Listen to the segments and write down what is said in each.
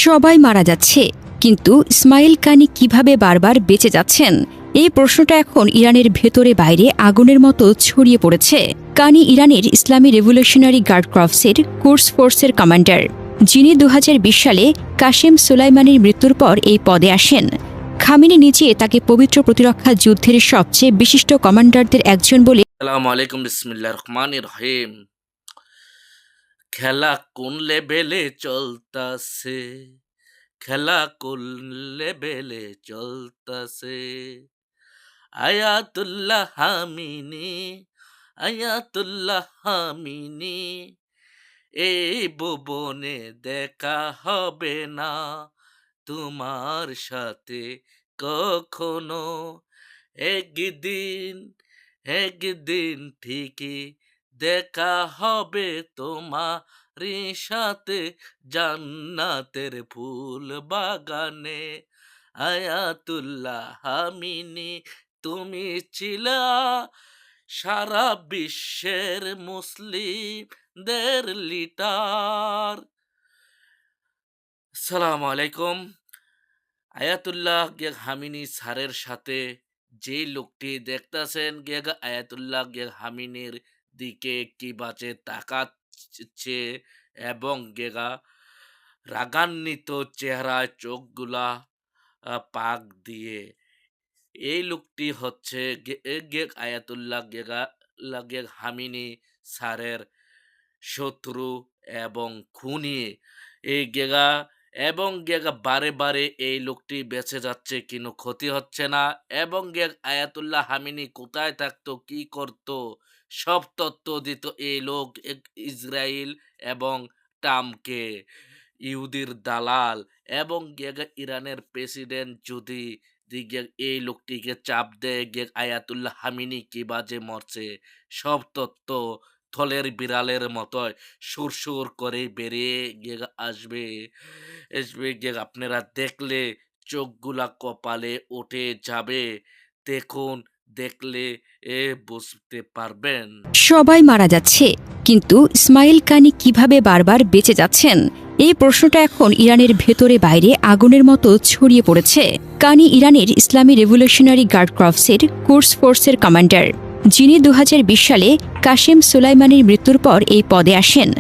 সবাই মারা যাচ্ছে, কিন্তু ইসমাইল কানি কিভাবে বারবার বেঁচে যাচ্ছেন? এই প্রশ্নটা এখন ইরানের ভেতরে বাইরে আগুনের মতো ছড়িয়ে পড়েছে। কানি ইরানের ইসলামী রেভলিউশনারি গার্ড ক্রপসের কোর্স ফোর্সের কমান্ডার, যিনি 2020 সালে কাশেম সুলাইমানির মৃত্যুর পর এই পদে আসেন। খামেনি নিজে তাকে পবিত্র প্রতিরক্ষা যুদ্ধের সবচেয়ে বিশিষ্ট কমান্ডারদের একজন বলে। আসসালামু আলাইকুম, বিসমিল্লাহির রহমানির রহিম। খেলা কোন লেভেলে চলতাছে, খেলা কোন লেভেলে চলতাছে। আয়াতুল্লাহ হামিনি, আয়াতুল্লাহ হামিনি, এই ভুবনে দেখা হবে না তোমার সাথে কখনো। একদিন একদিন ঠিকই দেখা হবে তোমার সাথে জান্নাতের ফুল বাগানে। আয়াতুল্লাহ হামিনি, তুমি ছিলা সারা বিশ্বের মুসলিমদের লিডার। আসসালামু আলাইকুম। আয়াতুল্লাহ গেগ হামিনি স্যারের সাথে যে লোকটি দেখতেছেন, গেগ আয়াতুল্লাহ গেগ হামিনির দিকে কি বাজে তাকাচ্ছে এবং গেগা রাগান্বিত চেহারায় চোখগুলা পাক দিয়ে। এই লোকটি হচ্ছে গেগ আয়াতুল্লাহ গেগ হামিনি স্যারের শত্রু এবং খুনি। এই গেগা এবং গেগা বারে বারে এই লোকটি বেঁচে যাচ্ছে, কিন্তু ক্ষতি হচ্ছে না। এবং গেগ আয়াতুল্লাহ হামিনি কোথায় থাকতো, কি করত, সব তথ্য দিত এই লোক ইসরায়েল এবং ট্রাম্পকে, ইহুদির দালাল। এবং গেগা ইরানের প্রেসিডেন্ট যদি এই লোকটিকে চাপ দেয়, গেগ আয়াতুল্লাহ হামিনি কি বাজে মরছে, সব তথ্য থলের বিড়ালের মতো সুর করে বেরিয়ে গিয়ে আসবে। আপনারা দেখলে চোখগুলা কপালে উঠে যাবে। দেখুন, দেখলে বুঝতে পারবেন। সবাই মারা যাচ্ছে, কিন্তু ইসমাইল কানি কিভাবে বারবার বেঁচে যাচ্ছেন? এই প্রশ্নটা এখন ইরানের ভেতরে বাইরে আগুনের মতো ছড়িয়ে পড়েছে। কানি ইরানের ইসলামী রেভলিউশনারি গার্ড ক্রপসের কোর্স ফোর্সের কমান্ডার, যিনি 2020 সালে কাশেম সুলাইমানির মৃত্যুর পর এই পদে আসেন।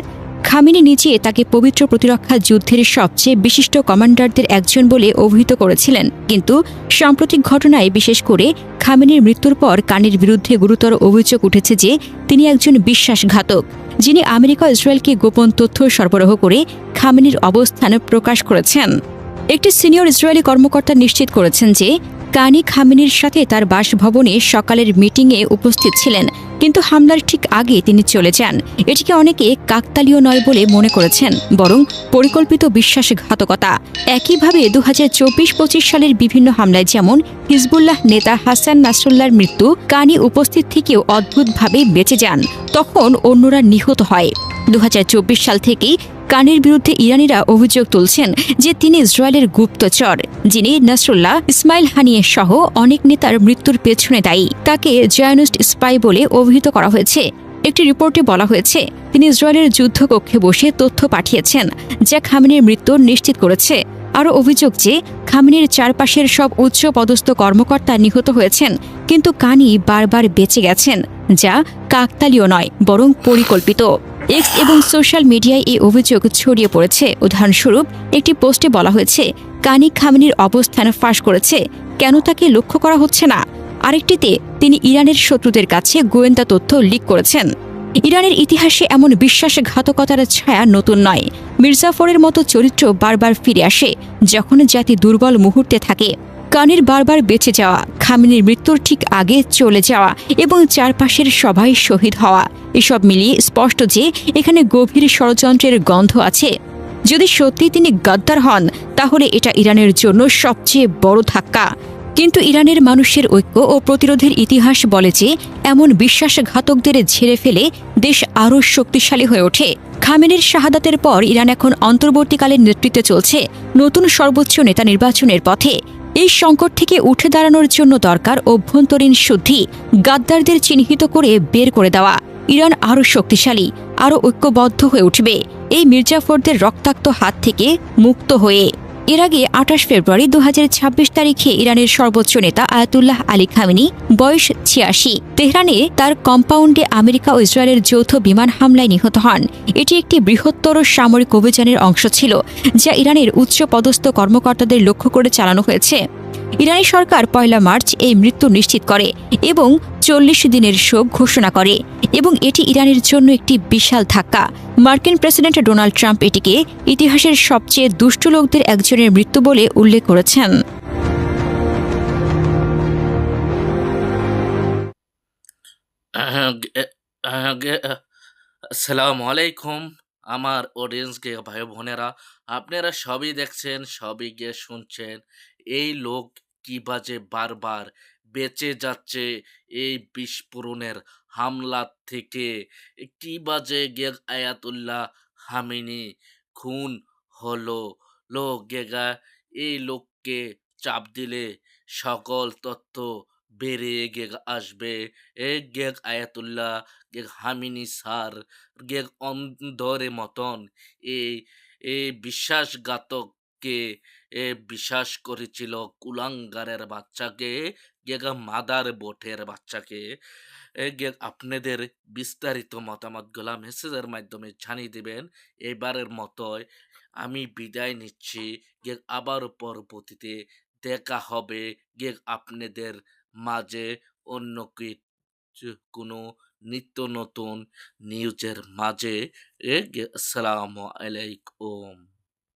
খামেনি নিজে তাকে পবিত্র প্রতিরক্ষা যুদ্ধের সবচেয়ে বিশিষ্ট কমান্ডারদের একজন বলে অভিহিত করেছিলেন, কিন্তু সাম্প্রতিক ঘটনায়, বিশেষ করে খামেনির মৃত্যুর পর কানির বিরুদ্ধে গুরুতর অভিযোগ উঠেছে যে তিনি একজন বিশ্বাসঘাতক, যিনি আমেরিকা ইসরায়েলকে গোপন তথ্য সরবরাহ করে খামেনির অবস্থান প্রকাশ করেছেন। একটি সিনিয়র ইসরায়েলি কর্মকর্তা নিশ্চিত করেছেন যে কানি খামেনির সাথে তার বাসভবনে সকালের মিটিংয়ে উপস্থিত ছিলেন, কিন্তু হামলার ঠিক আগে তিনি চলে যান। এটিকে অনেকে কাকতালীয় নয় বলে মনে করেছেন, বরং পরিকল্পিত বিশ্বাসঘাতকতা। একইভাবে 2024-25 সালের বিভিন্ন হামলায়, যেমন হিজবুল্লাহ নেতা হাসান নাসরুল্লাহর মৃত্যু, কানি উপস্থিত থেকেও অদ্ভুতভাবে বেঁচে যান, তখন অন্যরা নিহত হয়। 2024 সাল থেকেই কানির বিরুদ্ধে ইরানিরা অভিযোগ তুলছেন যে তিনি ইসরায়েলের গুপ্তচর, যিনি নাসরুল্লাহ, ইসমাইল হানিয়ে সহ অনেক নেতার মৃত্যুর পেছনে দায়ী। তাকে জায়নিস্ট স্পাই বলে অভিহিত করা হয়েছে। একটি রিপোর্টে বলা হয়েছে তিনি ইসরায়েলের যুদ্ধকক্ষে বসে তথ্য পাঠিয়েছেন, যা খামেনির মৃত্যু নিশ্চিত করেছে। আরও অভিযোগ যে খামেনির চারপাশের সব উচ্চ পদস্থ কর্মকর্তা নিহত হয়েছেন, কিন্তু কানি বারবার বেঁচে গেছেন, যা কাকতালীয় নয় বরং পরিকল্পিত। এক্স এবং সোশ্যাল মিডিয়ায় এই অভিযোগ ছড়িয়ে পড়েছে। উদাহরণস্বরূপ, একটি পোস্টে বলা হয়েছে কানি খামেনির অবস্থান ফাঁস করেছে, কেন তাকে লক্ষ্য করা হচ্ছে না। আরেকটিতে তিনি ইরানের শত্রুদের কাছে গোয়েন্দা তথ্য লিক করেছেন। ইরানের ইতিহাসে এমন বিশ্বাসঘাতকতার ছায়া নতুন নয়। মির্জাফরের মতো চরিত্র বারবার ফিরে আসে যখন জাতি দুর্বল মুহূর্তে থাকে। কানির বারবার বেঁচে যাওয়া, খামেনির মৃত্যুর ঠিক আগে চলে যাওয়া এবং চারপাশের সবাই শহীদ হওয়া, এসব মিলিয়ে স্পষ্ট যে এখানে গভীর ষড়যন্ত্রের গন্ধ আছে। যদি সত্যি তিনি গাদ্দার হন, তাহলে এটা ইরানের জন্য সবচেয়ে বড় ধাক্কা। কিন্তু ইরানের মানুষের ঐক্য ও প্রতিরোধের ইতিহাস বলে যে এমন বিশ্বাসঘাতকদের ঝেড়ে ফেলে দেশ আরও শক্তিশালী হয়ে ওঠে। খামেনির শাহাদাতের পর ইরান এখন অন্তর্বর্তীকালীন নেতৃত্বে চলছে নতুন সর্বোচ্চ নেতা নির্বাচনের পথে। এই সংকট থেকে উঠে দাঁড়ানোর জন্য দরকার অভ্যন্তরীণ শুদ্ধি, গাদ্দারদের চিহ্নিত করে বের করে দেওয়া। ইরান আরও শক্তিশালী, আরও ঐক্যবদ্ধ হয়ে উঠবে এই মির্জাফরদের রক্তাক্ত হাত থেকে মুক্ত হয়ে। এর আগে ২৮ ফেব্রুয়ারি ২০২৬ তারিখে ইরানের সর্বোচ্চ নেতা আয়াতুল্লাহ আলী খামেনি, বয়স ৮৬, তেহরানে তার কম্পাউন্ডে আমেরিকা ও ইসরায়েলের যৌথ বিমান হামলায় নিহত হন। এটি একটি বৃহত্তর সামরিক অভিযানের অংশ ছিল, যা ইরানের উচ্চ পদস্থ কর্মকর্তাদের লক্ষ্য করে চালানো হয়েছে। ইরানি সরকার ১ মার্চ এই মৃত্যু নিশ্চিত করে এবং ৪০ দিনের শোক ঘোষণা করে, এবং এটি ইরানের জন্য একটি বিশাল ধাক্কা। মার্কিন প্রেসিডেন্ট ডোনাল্ড ট্রাম্প এটিকে ইতিহাসের সবচেয়ে দুষ্ট লোকদের একজনের মৃত্যু বলে উল্লেখ করেছেন। আসসালামু আলাইকুম আমার অডিয়েন্স গে ভাই বোনেরা, আপনারা সবই দেখছেন, সবই গিয়ে শুনছেন এই লোক কি বাজে বারবার বেঁচে যাচ্ছে এই বিস্ফোরণের হামলা থেকে। কি বাজে গেগ আয়াতুল্লাহ হামিনি খুন হলো লোক গেগা, এই লোককে চাপ দিলে সকল তথ্য বেরিয়ে গেগ আসবে। এ গেগ আয়াতুল্লাহ গেগ হামিনি স্যার গেগ অন্ধরে মতন এই এই বিশ্বাসঘাতককে বিশ্বাস করেছিল কুলাঙ্গারের বাচ্চাকে, গেগা মাদার বোটের বাচ্চাকে। আপনাদের বিস্তারিত মতামতগুলা মেসেজের মাধ্যমে জানিয়ে দিবেন। এবারের মতোই আমি বিদায় নিচ্ছি। আবার পরবর্তীতে দেখা হবে আপনাদের মাঝে অন্য কোনো নিত্য নতুন নিউজের মাঝে। আসসালামু আলাইকুম।